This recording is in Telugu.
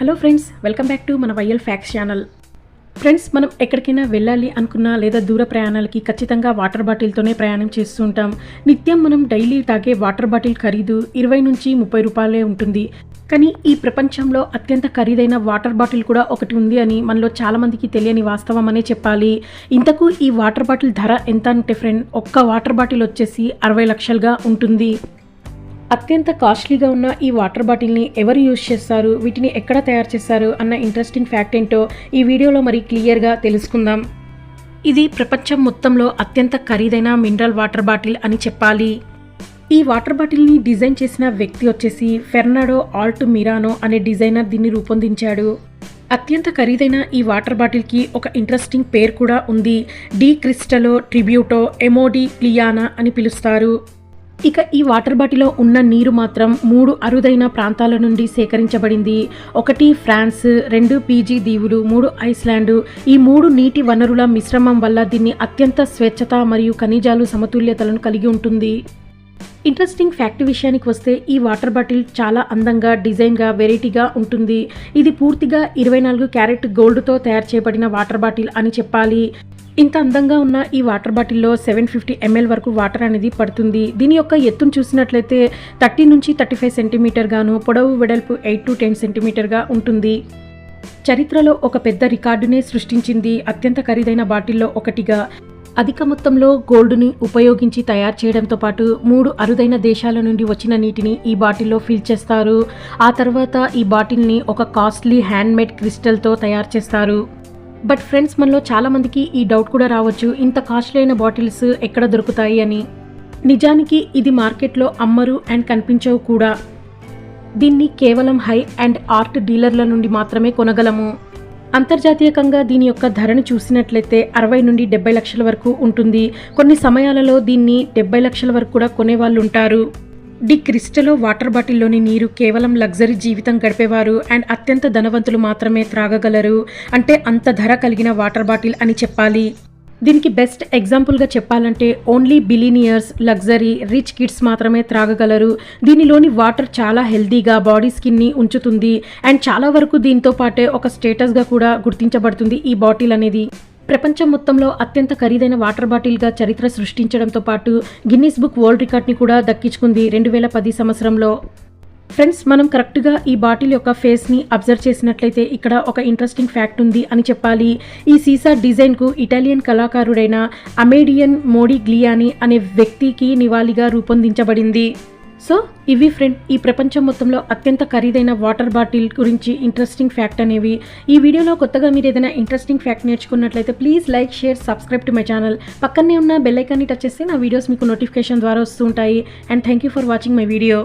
Hello friends, welcome back to మన వైఎల్ ఫ్యాక్ట్స్ ఛానల్. ఫ్రెండ్స్, మనం ఎక్కడికైనా వెళ్ళాలి అనుకున్నా లేదా దూర ప్రయాణాలకి ఖచ్చితంగా వాటర్ బాటిల్తోనే ప్రయాణం చేస్తూ ఉంటాం. నిత్యం మనం డైలీ తాగే వాటర్ బాటిల్ ఖరీదు 20 నుంచి 30 రూపాయలే ఉంటుంది. కానీ ఈ ప్రపంచంలో అత్యంత ఖరీదైన వాటర్ బాటిల్ కూడా ఒకటి ఉంది అని మనలో చాలామందికి తెలియని వాస్తవం అనే చెప్పాలి. ఇంతకు ఈ వాటర్ బాటిల్ ధర ఎంత అంటే ఫ్రెండ్, ఒక్క వాటర్ బాటిల్ వచ్చేసి 60 లక్షలుగా ఉంటుంది. అత్యంత కాస్ట్లీగా ఉన్న ఈ వాటర్ బాటిల్ని ఎవరు యూజ్ చేస్తారు, వీటిని ఎక్కడ తయారు చేస్తారు అన్న ఇంట్రెస్టింగ్ ఫ్యాక్ట్ ఏంటో ఈ వీడియోలో మరి క్లియర్గా తెలుసుకుందాం. ఇది ప్రపంచం మొత్తంలో అత్యంత ఖరీదైన మినరల్ వాటర్ బాటిల్ అని చెప్పాలి. ఈ వాటర్ బాటిల్ని డిజైన్ చేసిన వ్యక్తి వచ్చేసి ఫెర్నాడో ఆల్ట్ మిరానో అనే డిజైనర్ దీన్ని రూపొందించాడు. అత్యంత ఖరీదైన ఈ వాటర్ బాటిల్కి ఒక ఇంట్రెస్టింగ్ పేరు కూడా ఉంది. డి క్రిస్టలో ట్రిబ్యూటో ఎమోడి క్లియానా అని పిలుస్తారు. ఇక ఈ వాటర్ బాటిల్లో ఉన్న నీరు మాత్రం 3 అరుదైన ప్రాంతాల నుండి సేకరించబడింది. 1 ఫ్రాన్స్, 2 పీజీ దీవులు, 3 ఐస్లాండ్. ఈ 3 నీటి వనరుల మిశ్రమం వల్ల దీన్ని అత్యంత స్వచ్ఛత మరియు ఖనిజాలు సమతుల్యతలను కలిగి ఉంటుంది. ఇంట్రెస్టింగ్ ఫ్యాక్ట్ విషయానికి వస్తే ఈ వాటర్ బాటిల్ చాలా అందంగా, డిజైన్గా, వెరైటీగా ఉంటుంది. ఇది పూర్తిగా 24 క్యారెట్ గోల్డ్తో తయారు చేయబడిన వాటర్ బాటిల్ అని చెప్పాలి. ఇంత అందంగా ఉన్న ఈ వాటర్ బాటిల్లో 750 ml వరకు వాటర్ అనేది పడుతుంది. దీని యొక్క ఎత్తును చూసినట్లయితే 30 నుంచి 35 సెంటీమీటర్ గాను, పొడవు వెడల్పు 8 to 10 సెంటీమీటర్గా ఉంటుంది. చరిత్రలో ఒక పెద్ద రికార్డునే సృష్టించింది అత్యంత ఖరీదైన బాటిల్లో ఒకటిగా. అధిక మొత్తంలో గోల్డ్ని ఉపయోగించి తయారు చేయడంతో పాటు 3 అరుదైన దేశాల నుండి వచ్చిన నీటిని ఈ బాటిల్లో ఫిల్ చేస్తారు. ఆ తర్వాత ఈ బాటిల్ని ఒక కాస్ట్లీ హ్యాండ్మేడ్ క్రిస్టల్తో తయారు చేస్తారు. బట్ ఫ్రెండ్స్, మనలో చాలామందికి ఈ డౌట్ కూడా రావచ్చు, ఇంత కాస్ట్లీ అయిన బాటిల్స్ ఎక్కడ దొరుకుతాయి అని. నిజానికి ఇది మార్కెట్లో అమ్మరు అండ్ కనిపించవు కూడా. దీన్ని కేవలం హై అండ్ ఆర్ట్ డీలర్ల నుండి మాత్రమే కొనగలము. అంతర్జాతీయంగా దీని యొక్క ధరను చూసినట్లయితే 60 నుండి 70 లక్షల వరకు ఉంటుంది. కొన్ని సమయాలలో దీన్ని 70 లక్షల వరకు కూడా కొనేవాళ్ళు ఉంటారు. డి క్రిస్టలో వాటర్ బాటిల్లోని నీరు కేవలం లగ్జరీ జీవితం గడిపేవారు అండ్ అత్యంత ధనవంతులు మాత్రమే త్రాగగలరు. అంటే అంత ధర కలిగిన వాటర్ బాటిల్ అని చెప్పాలి. దీనికి బెస్ట్ ఎగ్జాంపుల్గా చెప్పాలంటే only billionaires, luxury, rich kids మాత్రమే త్రాగగలరు. దీనిలోని వాటర్ చాలా హెల్దీగా బాడీ స్కిన్ని ఉంచుతుంది అండ్ చాలా వరకు దీంతో పాటే ఒక స్టేటస్గా కూడా గుర్తించబడుతుంది ఈ బాటిల్ అనేది. ప్రపంచం మొత్తంలో అత్యంత ఖరీదైన వాటర్ బాటిల్గా చరిత్ర సృష్టించడంతో పాటు గిన్నిస్ బుక్ వరల్డ్ రికార్డ్ని కూడా దక్కించుకుంది 2010 సంవత్సరంలో. ఫ్రెండ్స్, మనం కరెక్ట్గా ఈ బాటిల్ యొక్క ఫేస్ని అబ్జర్వ్ చేసినట్లయితే ఇక్కడ ఒక ఇంట్రెస్టింగ్ ఫ్యాక్ట్ ఉంది అని చెప్పాలి. ఈ సీసా డిజైన్కు ఇటాలియన్ కళాకారుడైన అమేడియన్ మోడిగ్లియాని అనే వ్యక్తికి నివాళిగా రూపొందించబడింది. సో ఇవి ఫ్రెండ్, ఈ ప్రపంచం మొత్తంలో అత్యంత ఖరీదైన వాటర్ బాటిల్ గురించి ఇంట్రెస్టింగ్ ఫ్యాక్ట్ అనేవి. ఈ వీడియోలో కొత్తగా మీరు ఏదైనా ఇంట్రెస్టింగ్ ఫ్యాక్ట్ నేర్చుకున్నట్లయితే please like, share, subscribe to my channel. పక్కనే ఉన్న బెల్ ఐకాన్ని టచ్ చేస్తే నా వీడియోస్ మీకు నోటిఫికేషన్ ద్వారా వస్తూ ఉంటాయి. And thank you for watching my video.